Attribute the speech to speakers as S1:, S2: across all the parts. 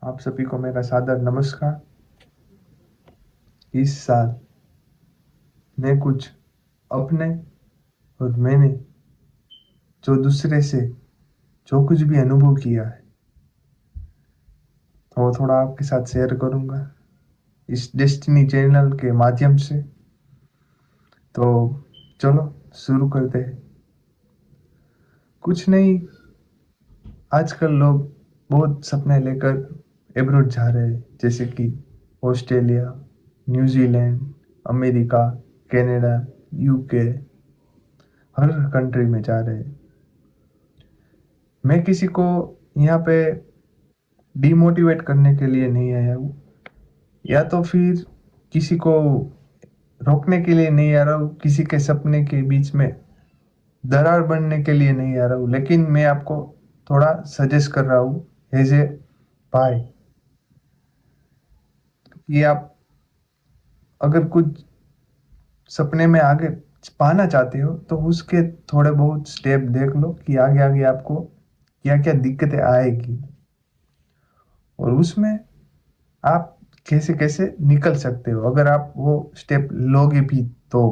S1: आप सभी को मेरा सादर नमस्कार। इस साल मैं कुछ अपने और मैंने जो दूसरे से जो कुछ भी अनुभव किया है वो थोड़ा आपके साथ शेयर करूँगा इस डेस्टिनी चैनल के माध्यम से। तो चलो शुरू करते हैं। कुछ नहीं, आजकल लोग बहुत सपने लेकर एब्रोड जा रहे हैं, जैसे कि Australia, New Zealand, America, Canada, UK, हर कंट्री में जा रहे हैं। मैं किसी को यहाँ पे डिमोटिवेट करने के लिए नहीं आया हूँ, या तो फिर किसी को रोकने के लिए नहीं आ रहा हूँ, किसी के सपने के बीच में दरार बनने के लिए नहीं आ रहा हूँ, लेकिन मैं आपको थोड़ा सजेस्ट कर रहा हूँ एज ए भाई कि आप अगर कुछ सपने में आगे पाना चाहते हो तो उसके थोड़े बहुत स्टेप देख लो कि आगे आगे आपको क्या क्या दिक्कतें आएगी और उसमें आप कैसे कैसे निकल सकते हो अगर आप वो स्टेप लोगे भी। तो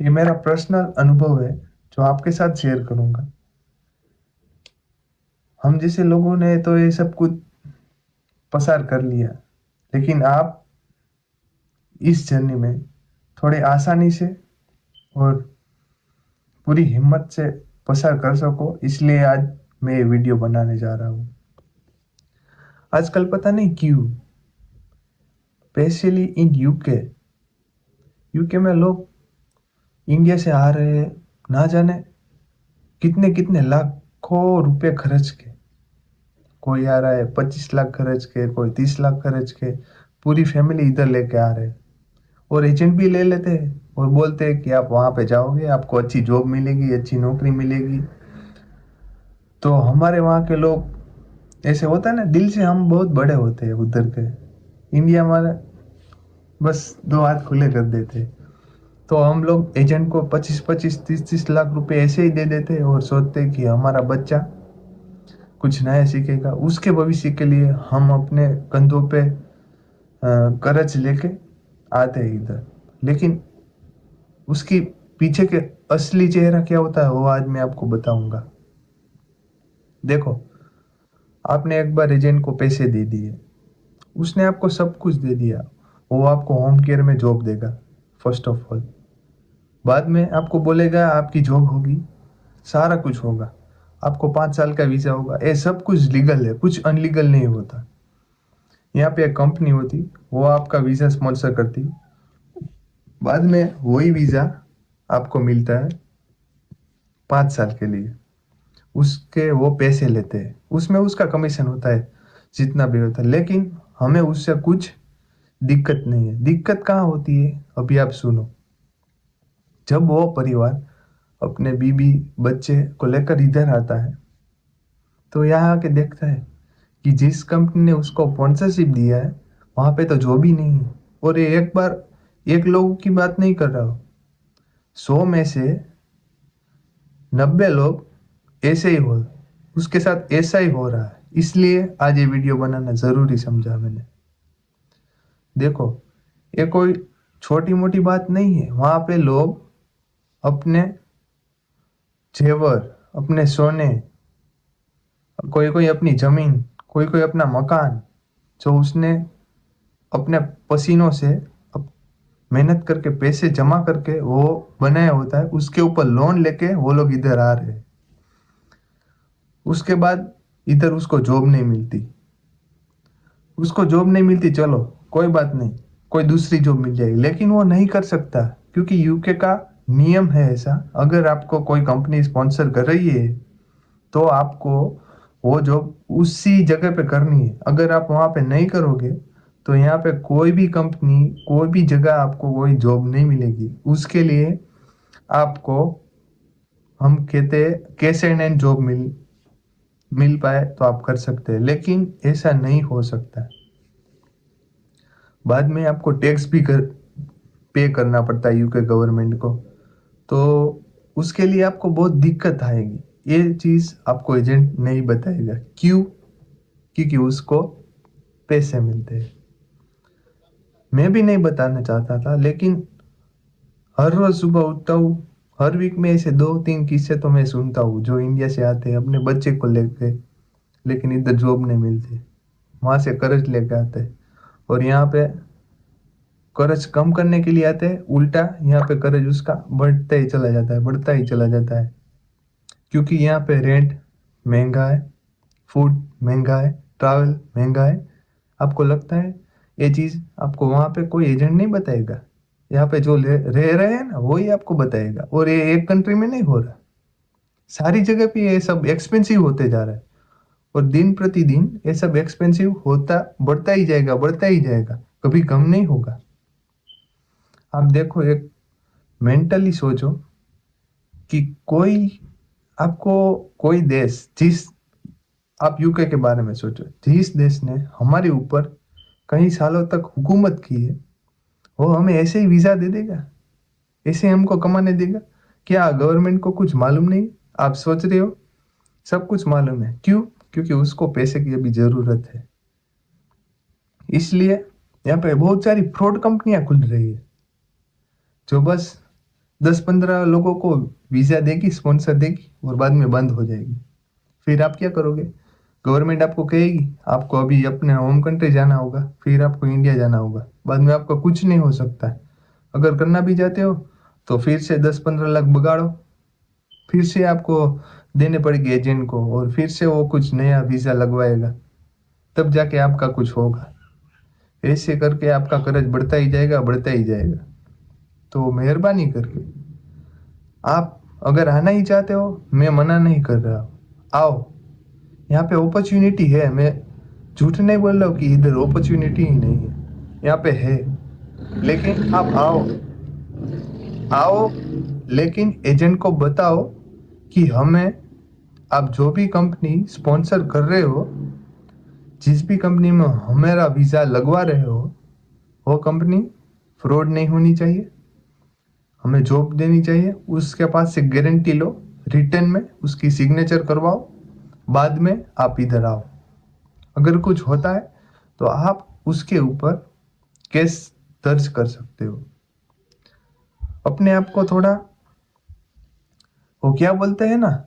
S1: ये मेरा पर्सनल अनुभव है जो आपके साथ शेयर करूंगा। हम जैसे लोगों ने तो ये सब कुछ पसार कर लिया, लेकिन आप इस जर्नी में थोड़ी आसानी से और पूरी हिम्मत से पसार कर सको, इसलिए आज मैं ये वीडियो बनाने जा रहा हूँ। आजकल पता नहीं क्यों, स्पेशली इन यूके, यूके में लोग इंडिया से आ रहे हैं, ना जाने कितने कितने लाखों रुपए खर्च के। कोई आ रहा है 25 लाख खर्च के, कोई 30 लाख खर्च के, पूरी फैमिली इधर लेके आ रहे हैं और एजेंट भी ले लेते हैं और बोलते हैं कि आप वहाँ पे जाओगे आपको अच्छी जॉब मिलेगी, अच्छी नौकरी मिलेगी। तो हमारे वहाँ के लोग ऐसे होता है ना, दिल से हम बहुत बड़े होते हैं उधर के। इंडिया हमारे बस दो हाथ खुले कर देते हैं। तो हम लोग एजेंट को 25-25 30-30 लाख रुपए ऐसे ही दे देते हैं और सोचते हैं कि हमारा बच्चा कुछ नया सीखेगा। उसके भविष्य के लिए हम अपने कंधों पे कर्ज लेके आते हैं इधर, लेकिन उसकी पीछे के असली चेहरा क्या होता है वो आज मैं आपको बताऊंगा। देखो, आपने एक बार एजेंट को पैसे दे दिए, उसने आपको सब कुछ दे दिया, वो आपको होम केयर में जॉब देगा फर्स्ट ऑफ ऑल। बाद में आपको बोलेगा आपकी जॉब होगी, सारा कुछ होगा, आपको 5 साल का वीजा होगा। ये सब कुछ लीगल है, कुछ अनलीगल नहीं होता। यहाँ पे एक कंपनी होती, वो आपका वीजा स्पॉन्सर करती, बाद में वही वीजा आपको मिलता है 5 साल के लिए। उसके वो पैसे लेते हैं, उसमें उसका कमीशन होता है जितना भी होता है, लेकिन हमें उससे कुछ दिक्कत नहीं है। दिक्कत कहाँ होती है अभी आप सुनो। जब वो परिवार अपने बीबी बच्चे को लेकर इधर आता है तो यहाँ आके देखता है कि जिस कंपनी ने उसको स्पॉन्सरशिप दिया है वहां पे तो जॉब ही नहीं है। और ये एक बार एक लोगों की बात नहीं कर रहा हूँ, 100 में से 90 लोग ऐसे ही हो, उसके साथ ऐसा ही हो रहा है। इसलिए आज ये वीडियो बनाना जरूरी समझा मैंने। देखो, ये कोई छोटी मोटी बात नहीं है। वहां पे लोग अपने जेवर, अपने सोने, कोई कोई अपनी जमीन, कोई कोई अपना मकान जो उसने अपने पसीनों से मेहनत करके पैसे जमा करके वो बनाया होता है, उसके ऊपर लोन लेके वो लोग इधर आ रहे हैं। उसके बाद इधर उसको जॉब नहीं मिलती, उसको जॉब नहीं मिलती, चलो कोई बात नहीं, कोई दूसरी जॉब मिल जाएगी, लेकिन वो नहीं कर सकता क्योंकि यूके का नियम है ऐसा। अगर आपको कोई कंपनी स्पॉन्सर कर रही है तो आपको वो जॉब उसी जगह पे करनी है। अगर आप वहां पे नहीं करोगे तो यहाँ पे कोई भी कंपनी, कोई भी जगह आपको कोई जॉब नहीं मिलेगी। उसके लिए आपको, हम कहते हैं, कैसे एंड जॉब मिल पाए तो आप कर सकते हैं, लेकिन ऐसा नहीं हो सकता। बाद में आपको टैक्स भी पे करना पड़ता है यूके गवर्नमेंट को, तो उसके लिए आपको बहुत दिक्कत आएगी। ये चीज़ आपको एजेंट नहीं बताएगा। क्यों? क्योंकि उसको पैसे मिलते हैं। मैं भी नहीं बताना चाहता था, लेकिन हर रोज सुबह उठता हूँ, हर वीक में ऐसे 2-3 किस्से तो मैं सुनता हूँ जो इंडिया से आते हैं अपने बच्चे को लेके, लेकिन इधर जॉब नहीं मिलती, वहां से कर्ज लेके आते हैं और यहाँ पे कर्ज कम करने के लिए आते हैं, उल्टा यहाँ पे कर्ज उसका बढ़ता ही चला जाता है, बढ़ता ही चला जाता है। क्योंकि यहाँ पे रेंट महंगा है, फूड महंगा है, ट्रैवल महंगा है। आपको लगता है ये चीज़ आपको वहाँ पे कोई एजेंट नहीं बताएगा, यहाँ पे जो रह रहे हैं ना वही आपको बताएगा। और ये एक कंट्री में नहीं हो रहा, सारी जगह पे ये सब एक्सपेंसिव होते जा रहा है और दिन प्रतिदिन ये सब एक्सपेंसिव होता बढ़ता ही जाएगा, बढ़ता ही जाएगा, कभी कम नहीं होगा। आप देखो, एक मेंटली सोचो कि कोई आपको कोई देश, जिस आप यूके के बारे में सोचो, जिस देश ने हमारे ऊपर कई सालों तक हुकूमत की है, वो हमें ऐसे ही वीज़ा दे देगा, ऐसे हमको कमाने देगा? क्या गवर्नमेंट को कुछ मालूम नहीं? आप सोच रहे हो सब कुछ मालूम है। क्यों? क्योंकि उसको पैसे की अभी ज़रूरत है। इसलिए यहाँ पे बहुत सारी फ्रॉड कंपनियां खुल रही है जो बस 10-15 लोगों को वीज़ा देगी, स्पॉन्सर देगी और बाद में बंद हो जाएगी। फिर आप क्या करोगे? गवर्नमेंट आपको कहेगी आपको अभी अपने होम कंट्री जाना होगा, फिर आपको इंडिया जाना होगा, बाद में आपका कुछ नहीं हो सकता है। अगर करना भी चाहते हो तो फिर से 10-15 लाख बगाड़ो, फिर से आपको देने पड़ेगी एजेंट को और फिर से वो कुछ नया वीज़ा लगवाएगा, तब जाके आपका कुछ होगा। ऐसे करके आपका कर्ज बढ़ता ही जाएगा, बढ़ता ही जाएगा। तो मेहरबानी करके आप अगर आना ही चाहते हो, मैं मना नहीं कर रहा, आओ, यहाँ पे अपॉर्चुनिटी है। मैं झूठ नहीं बोल रहा हूँ कि इधर अपॉर्चुनिटी ही नहीं है, यहाँ पे है। लेकिन आप आओ, आओ, लेकिन एजेंट को बताओ कि हमें, आप जो भी कंपनी स्पॉन्सर कर रहे हो, जिस भी कंपनी में हमारा वीज़ा लगवा रहे हो, वो कंपनी फ्रॉड नहीं होनी चाहिए, हमें जॉब देनी चाहिए। उसके पास से गारंटी लो, रिटर्न में उसकी सिग्नेचर करवाओ, बाद में आप इधर आओ। अगर कुछ होता है तो आप उसके ऊपर केस दर्ज कर सकते हो। अपने आप को थोड़ा, वो क्या बोलते हैं ना,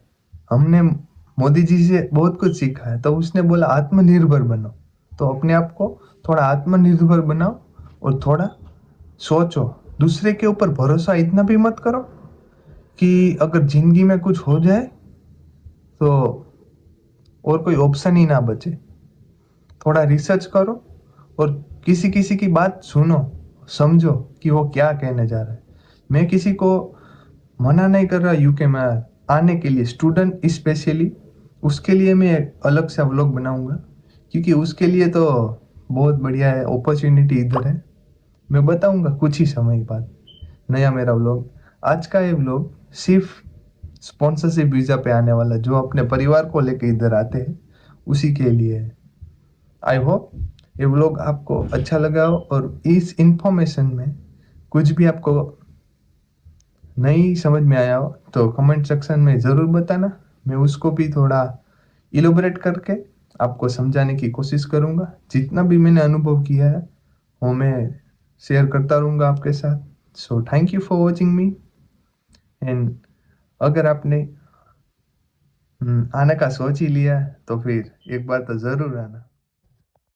S1: हमने मोदी जी से बहुत कुछ सीखा है, तो उसने बोला आत्मनिर्भर बनो। तो अपने आप को थोड़ा आत्मनिर्भर बनाओ और थोड़ा सोचो, दूसरे के ऊपर भरोसा इतना भी मत करो कि अगर जिंदगी में कुछ हो जाए तो और कोई ऑप्शन ही ना बचे। थोड़ा रिसर्च करो और किसी किसी की बात सुनो, समझो कि वो क्या कहने जा रहा है। मैं किसी को मना नहीं कर रहा यूके में आने के लिए, स्टूडेंट स्पेशली, उसके लिए मैं एक अलग से व्लॉग बनाऊंगा, क्योंकि उसके लिए तो बहुत बढ़िया है, अपॉर्चुनिटी इधर है। मैं बताऊंगा कुछ ही समय बाद नया मेरा व्लॉग। आज का ये व्लॉग सिर्फ स्पॉन्सरशिप वीज़ा पे आने वाला, जो अपने परिवार को लेके इधर आते हैं उसी के लिए है। आई होप ये व्लॉग आपको अच्छा लगा हो और इस इंफॉर्मेशन में कुछ भी आपको नहीं समझ में आया हो तो कमेंट सेक्शन में ज़रूर बताना, मैं उसको भी थोड़ा इलोबरेट करके आपको समझाने की कोशिश करूँगा। जितना भी मैंने अनुभव किया है वो मैं शेयर करता रहूँगा आपके साथ। So thank you for watching me, and अगर आपने आने का सोच ही लिया है तो फिर एक बार तो ज़रूर आना।